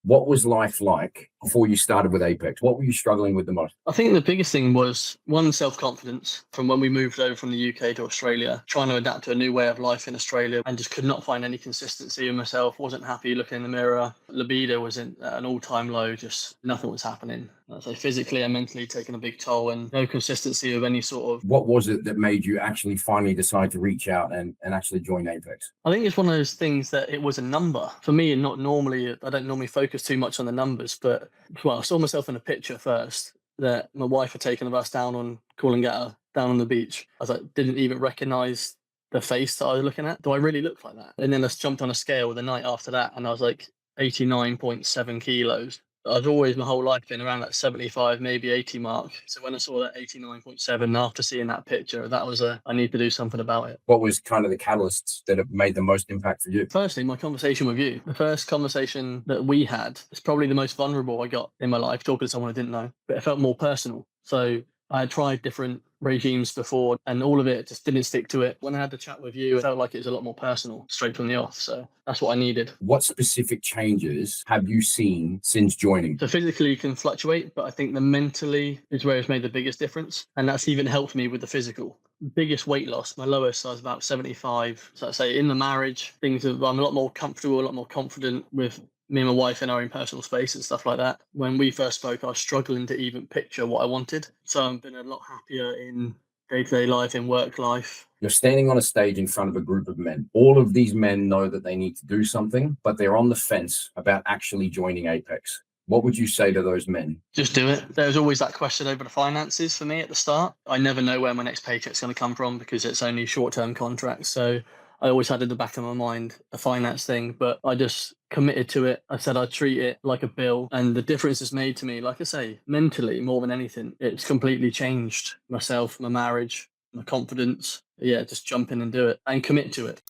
What was life like before you started with Apex? What were you struggling with the most? I think the biggest thing was one, self-confidence from when we moved over from the UK to Australia, trying to adapt to a new way of life in Australia and just could not find any consistency in myself, wasn't happy looking in the mirror. Libido was at an all-time low, just nothing was happening. So physically and mentally taking a big toll and no consistency of any sort of... What was it that made you actually finally decide to reach out and actually join Apex? I think it's one of those things that it was a number. For me, and not normally, I don't normally focus too much on the numbers, but well, I saw myself in a picture first that my wife had taken of us down on Coolangatta, down on the beach. I was like, didn't even recognize the face that I was looking at. Do I really look like that? And then I jumped on a scale the night after that, and I was like 89.7 kilos. I've always my whole life been around that 75, maybe 80 mark. So when I saw that 89.7 after seeing that picture, that was I need to do something about it. What was kind of the catalysts that have made the most impact for you? Firstly, my conversation with you. The first conversation that we had is probably the most vulnerable I got in my life, talking to someone I didn't know, but it felt more personal. So I had tried different regimes before and all of it just didn't stick to it. When I had the chat with you, it felt like it was a lot more personal straight from the off. So that's what I needed. What specific changes have you seen since joining? So physically you can fluctuate, but I think the mentally is where it's made the biggest difference. And that's even helped me with the physical. Biggest weight loss, my lowest, I was about 75. So I say in the marriage, I'm a lot more comfortable, a lot more confident with me and my wife in our own personal space and stuff like that. When we first spoke, I was struggling to even picture what I wanted. So I've been a lot happier in day-to-day life, in work life. You're standing on a stage in front of a group of men. All of these men know that they need to do something, but they're on the fence about actually joining Apex. What would you say to those men? Just do it. There's always that question over the finances for me at the start. I never know where my next paycheck's going to come from because it's only short-term contracts. So I always had in the back of my mind a finance thing, but I just committed to it. I said I'd treat it like a bill. And the difference it's made to me, like I say, mentally more than anything, it's completely changed myself, my marriage, my confidence. Yeah, just jump in and do it and commit to it.